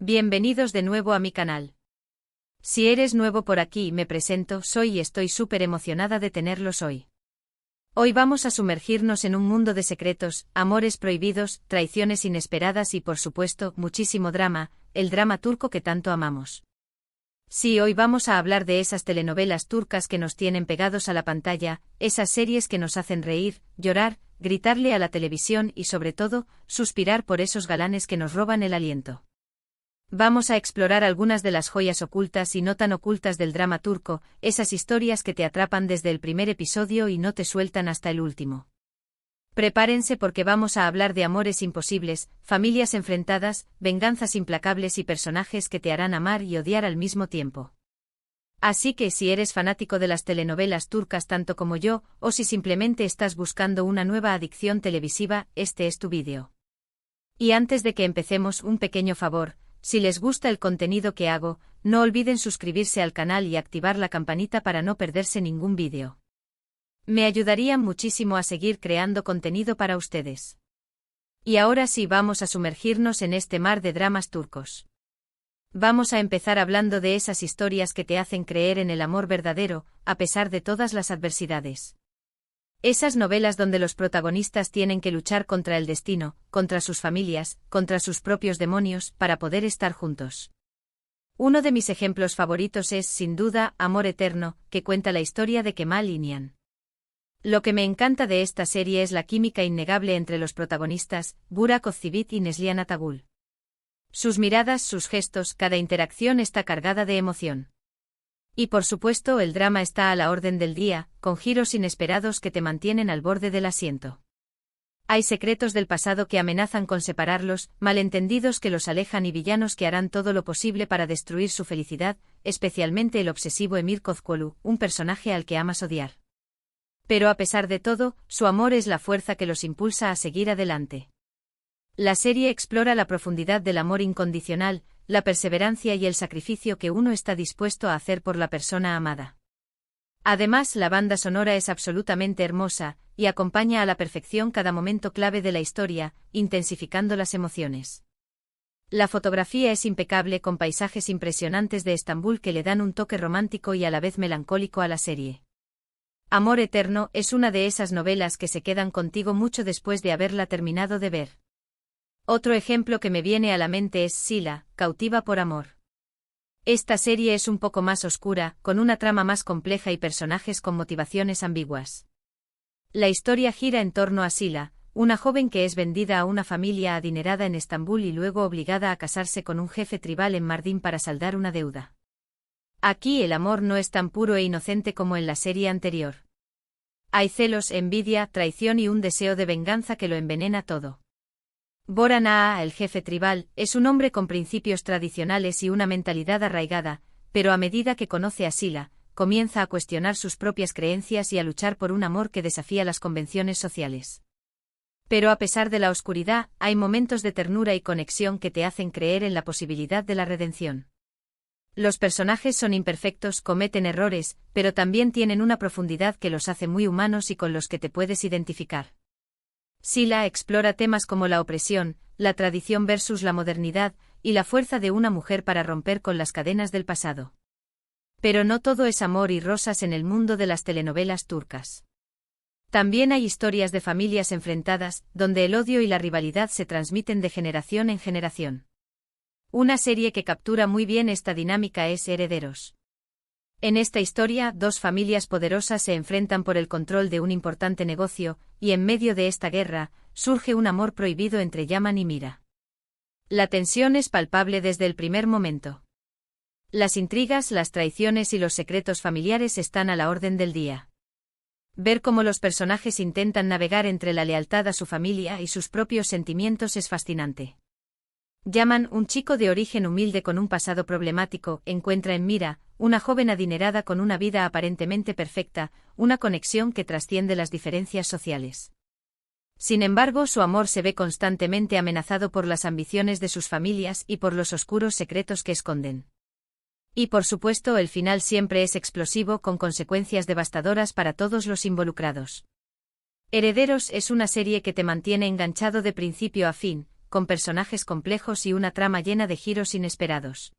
Bienvenidos de nuevo a mi canal. Si eres nuevo por aquí, me presento, soy y estoy súper emocionada de tenerlos hoy. Hoy vamos a sumergirnos en un mundo de secretos, amores prohibidos, traiciones inesperadas y por supuesto, muchísimo drama, el drama turco que tanto amamos. Sí, hoy vamos a hablar de esas telenovelas turcas que nos tienen pegados a la pantalla, esas series que nos hacen reír, llorar, gritarle a la televisión y sobre todo, suspirar por esos galanes que nos roban el aliento. Vamos a explorar algunas de las joyas ocultas y no tan ocultas del drama turco, esas historias que te atrapan desde el primer episodio y no te sueltan hasta el último. Prepárense porque vamos a hablar de amores imposibles, familias enfrentadas, venganzas implacables y personajes que te harán amar y odiar al mismo tiempo. Así que si eres fanático de las telenovelas turcas tanto como yo, o si simplemente estás buscando una nueva adicción televisiva, este es tu vídeo. Y antes de que empecemos, un pequeño favor. Si les gusta el contenido que hago, no olviden suscribirse al canal y activar la campanita para no perderse ningún vídeo. Me ayudarían muchísimo a seguir creando contenido para ustedes. Y ahora sí vamos a sumergirnos en este mar de dramas turcos. Vamos a empezar hablando de esas historias que te hacen creer en el amor verdadero, a pesar de todas las adversidades. Esas novelas donde los protagonistas tienen que luchar contra el destino, contra sus familias, contra sus propios demonios, para poder estar juntos. Uno de mis ejemplos favoritos es, sin duda, Amor Eterno, que cuenta la historia de Kemal y Nihan. Lo que me encanta de esta serie es la química innegable entre los protagonistas, Burak Özçivit y Neslihan Atagül. Sus miradas, sus gestos, cada interacción está cargada de emoción. Y por supuesto el drama está a la orden del día, con giros inesperados que te mantienen al borde del asiento. Hay secretos del pasado que amenazan con separarlos, malentendidos que los alejan y villanos que harán todo lo posible para destruir su felicidad, especialmente el obsesivo Emir Kozkolu, un personaje al que amas odiar. Pero a pesar de todo, su amor es la fuerza que los impulsa a seguir adelante. La serie explora la profundidad del amor incondicional, la perseverancia y el sacrificio que uno está dispuesto a hacer por la persona amada. Además, la banda sonora es absolutamente hermosa, y acompaña a la perfección cada momento clave de la historia, intensificando las emociones. La fotografía es impecable con paisajes impresionantes de Estambul que le dan un toque romántico y a la vez melancólico a la serie. Amor Eterno es una de esas novelas que se quedan contigo mucho después de haberla terminado de ver. Otro ejemplo que me viene a la mente es Sila, Cautiva por amor. Esta serie es un poco más oscura, con una trama más compleja y personajes con motivaciones ambiguas. La historia gira en torno a Sila, una joven que es vendida a una familia adinerada en Estambul y luego obligada a casarse con un jefe tribal en Mardin para saldar una deuda. Aquí el amor no es tan puro e inocente como en la serie anterior. Hay celos, envidia, traición y un deseo de venganza que lo envenena todo. Boran Ağa, el jefe tribal, es un hombre con principios tradicionales y una mentalidad arraigada, pero a medida que conoce a Sila, comienza a cuestionar sus propias creencias y a luchar por un amor que desafía las convenciones sociales. Pero a pesar de la oscuridad, hay momentos de ternura y conexión que te hacen creer en la posibilidad de la redención. Los personajes son imperfectos, cometen errores, pero también tienen una profundidad que los hace muy humanos y con los que te puedes identificar. Sila explora temas como la opresión, la tradición versus la modernidad, y la fuerza de una mujer para romper con las cadenas del pasado. Pero no todo es amor y rosas en el mundo de las telenovelas turcas. También hay historias de familias enfrentadas, donde el odio y la rivalidad se transmiten de generación en generación. Una serie que captura muy bien esta dinámica es Herederos. En esta historia, dos familias poderosas se enfrentan por el control de un importante negocio, y en medio de esta guerra, surge un amor prohibido entre Yaman y Mira. La tensión es palpable desde el primer momento. Las intrigas, las traiciones y los secretos familiares están a la orden del día. Ver cómo los personajes intentan navegar entre la lealtad a su familia y sus propios sentimientos es fascinante. Yaman, un chico de origen humilde con un pasado problemático, encuentra en Mira, una joven adinerada con una vida aparentemente perfecta, una conexión que trasciende las diferencias sociales. Sin embargo, su amor se ve constantemente amenazado por las ambiciones de sus familias y por los oscuros secretos que esconden. Y por supuesto, el final siempre es explosivo con consecuencias devastadoras para todos los involucrados. Herederos es una serie que te mantiene enganchado de principio a fin, con personajes complejos y una trama llena de giros inesperados.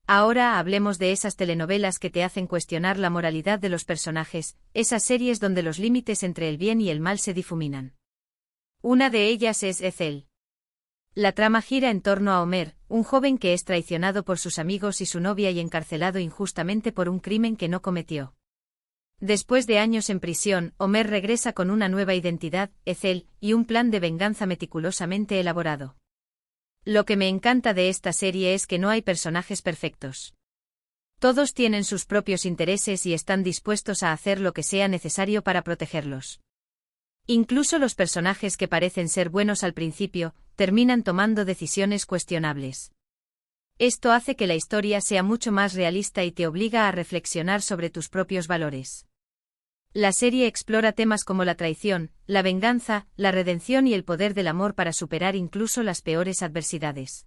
Ahora hablemos de esas telenovelas que te hacen cuestionar la moralidad de los personajes, esas series donde los límites entre el bien y el mal se difuminan. Una de ellas es Ethel. La trama gira en torno a Homer, un joven que es traicionado por sus amigos y su novia y encarcelado injustamente por un crimen que no cometió. Después de años en prisión, Homer regresa con una nueva identidad, Ethel, y un plan de venganza meticulosamente elaborado. Lo que me encanta de esta serie es que no hay personajes perfectos. Todos tienen sus propios intereses y están dispuestos a hacer lo que sea necesario para protegerlos. Incluso los personajes que parecen ser buenos al principio, terminan tomando decisiones cuestionables. Esto hace que la historia sea mucho más realista y te obliga a reflexionar sobre tus propios valores. La serie explora temas como la traición, la venganza, la redención y el poder del amor para superar incluso las peores adversidades.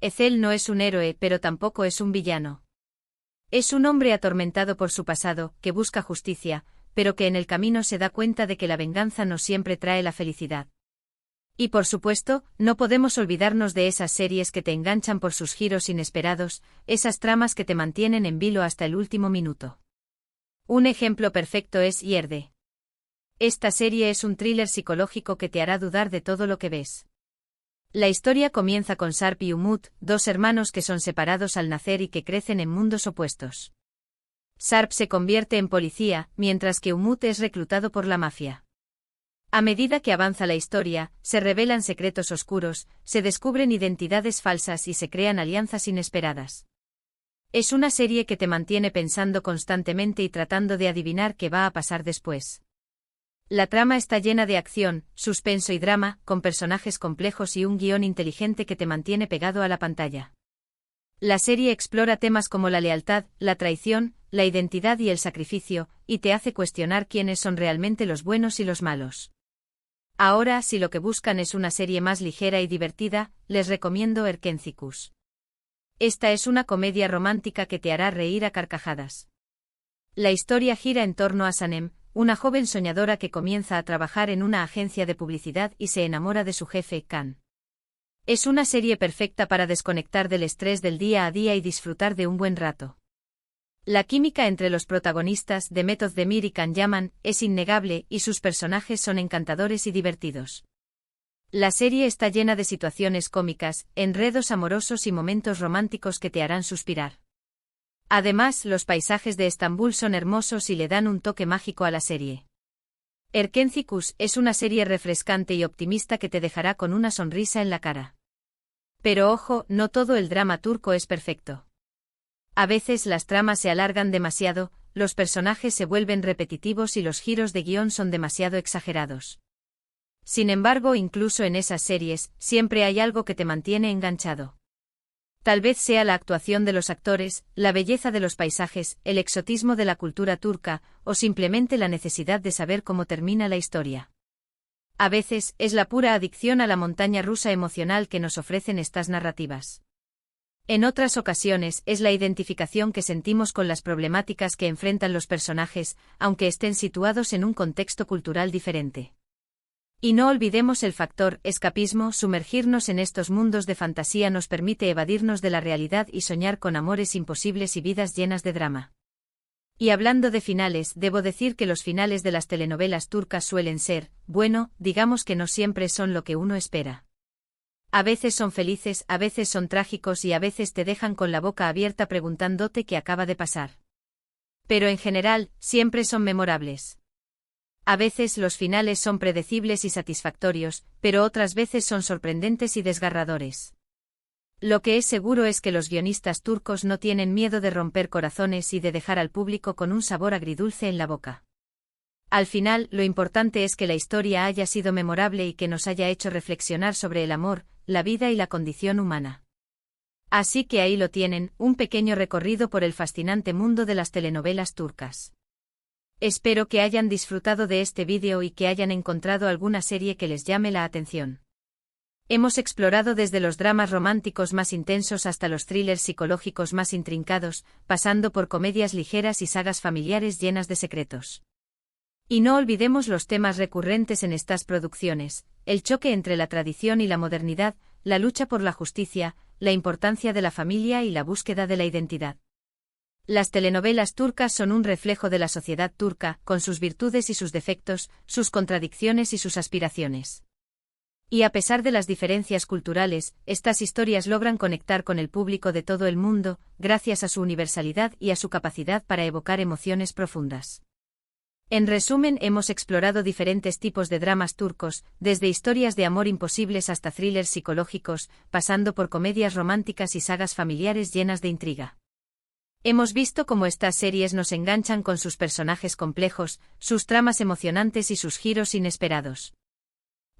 Ethel no es un héroe, pero tampoco es un villano. Es un hombre atormentado por su pasado, que busca justicia, pero que en el camino se da cuenta de que la venganza no siempre trae la felicidad. Y por supuesto, no podemos olvidarnos de esas series que te enganchan por sus giros inesperados, esas tramas que te mantienen en vilo hasta el último minuto. Un ejemplo perfecto es Yerde. Esta serie es un thriller psicológico que te hará dudar de todo lo que ves. La historia comienza con Sharp y Umut, dos hermanos que son separados al nacer y que crecen en mundos opuestos. Sharp se convierte en policía, mientras que Umut es reclutado por la mafia. A medida que avanza la historia, se revelan secretos oscuros, se descubren identidades falsas y se crean alianzas inesperadas. Es una serie que te mantiene pensando constantemente y tratando de adivinar qué va a pasar después. La trama está llena de acción, suspenso y drama, con personajes complejos y un guión inteligente que te mantiene pegado a la pantalla. La serie explora temas como la lealtad, la traición, la identidad y el sacrificio, y te hace cuestionar quiénes son realmente los buenos y los malos. Ahora, si lo que buscan es una serie más ligera y divertida, les recomiendo Erkentzicus. Esta es una comedia romántica que te hará reír a carcajadas. La historia gira en torno a Sanem, una joven soñadora que comienza a trabajar en una agencia de publicidad y se enamora de su jefe, Khan. Es una serie perfecta para desconectar del estrés del día a día y disfrutar de un buen rato. La química entre los protagonistas, Demet Özdemir y Can Yaman, es innegable y sus personajes son encantadores y divertidos. La serie está llena de situaciones cómicas, enredos amorosos y momentos románticos que te harán suspirar. Además, los paisajes de Estambul son hermosos y le dan un toque mágico a la serie. Erkentzicus es una serie refrescante y optimista que te dejará con una sonrisa en la cara. Pero ojo, no todo el drama turco es perfecto. A veces las tramas se alargan demasiado, los personajes se vuelven repetitivos y los giros de guión son demasiado exagerados. Sin embargo, incluso en esas series, siempre hay algo que te mantiene enganchado. Tal vez sea la actuación de los actores, la belleza de los paisajes, el exotismo de la cultura turca, o simplemente la necesidad de saber cómo termina la historia. A veces, es la pura adicción a la montaña rusa emocional que nos ofrecen estas narrativas. En otras ocasiones, es la identificación que sentimos con las problemáticas que enfrentan los personajes, aunque estén situados en un contexto cultural diferente. Y no olvidemos el factor escapismo, sumergirnos en estos mundos de fantasía nos permite evadirnos de la realidad y soñar con amores imposibles y vidas llenas de drama. Y hablando de finales, debo decir que los finales de las telenovelas turcas suelen ser, bueno, digamos que no siempre son lo que uno espera. A veces son felices, a veces son trágicos y a veces te dejan con la boca abierta preguntándote qué acaba de pasar. Pero en general, siempre son memorables. A veces los finales son predecibles y satisfactorios, pero otras veces son sorprendentes y desgarradores. Lo que es seguro es que los guionistas turcos no tienen miedo de romper corazones y de dejar al público con un sabor agridulce en la boca. Al final, lo importante es que la historia haya sido memorable y que nos haya hecho reflexionar sobre el amor, la vida y la condición humana. Así que ahí lo tienen, un pequeño recorrido por el fascinante mundo de las telenovelas turcas. Espero que hayan disfrutado de este vídeo y que hayan encontrado alguna serie que les llame la atención. Hemos explorado desde los dramas románticos más intensos hasta los thrillers psicológicos más intrincados, pasando por comedias ligeras y sagas familiares llenas de secretos. Y no olvidemos los temas recurrentes en estas producciones: el choque entre la tradición y la modernidad, la lucha por la justicia, la importancia de la familia y la búsqueda de la identidad. Las telenovelas turcas son un reflejo de la sociedad turca, con sus virtudes y sus defectos, sus contradicciones y sus aspiraciones. Y a pesar de las diferencias culturales, estas historias logran conectar con el público de todo el mundo, gracias a su universalidad y a su capacidad para evocar emociones profundas. En resumen, hemos explorado diferentes tipos de dramas turcos, desde historias de amor imposibles hasta thrillers psicológicos, pasando por comedias románticas y sagas familiares llenas de intriga. Hemos visto cómo estas series nos enganchan con sus personajes complejos, sus tramas emocionantes y sus giros inesperados.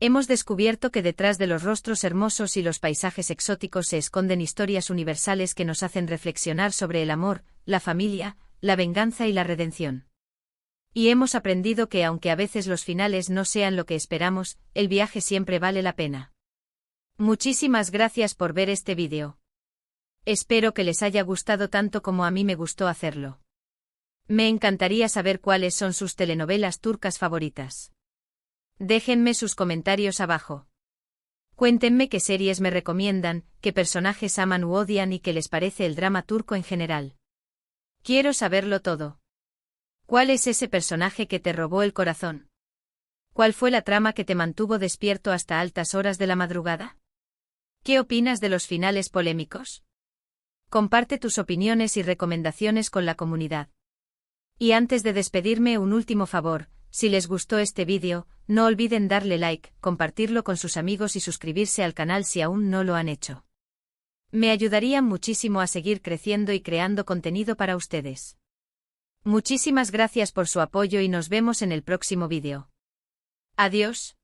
Hemos descubierto que detrás de los rostros hermosos y los paisajes exóticos se esconden historias universales que nos hacen reflexionar sobre el amor, la familia, la venganza y la redención. Y hemos aprendido que aunque a veces los finales no sean lo que esperamos, el viaje siempre vale la pena. Muchísimas gracias por ver este vídeo. Espero que les haya gustado tanto como a mí me gustó hacerlo. Me encantaría saber cuáles son sus telenovelas turcas favoritas. Déjenme sus comentarios abajo. Cuéntenme qué series me recomiendan, qué personajes aman u odian y qué les parece el drama turco en general. Quiero saberlo todo. ¿Cuál es ese personaje que te robó el corazón? ¿Cuál fue la trama que te mantuvo despierto hasta altas horas de la madrugada? ¿Qué opinas de los finales polémicos? Comparte tus opiniones y recomendaciones con la comunidad. Y antes de despedirme, un último favor: si les gustó este vídeo, no olviden darle like, compartirlo con sus amigos y suscribirse al canal si aún no lo han hecho. Me ayudarían muchísimo a seguir creciendo y creando contenido para ustedes. Muchísimas gracias por su apoyo y nos vemos en el próximo vídeo. Adiós.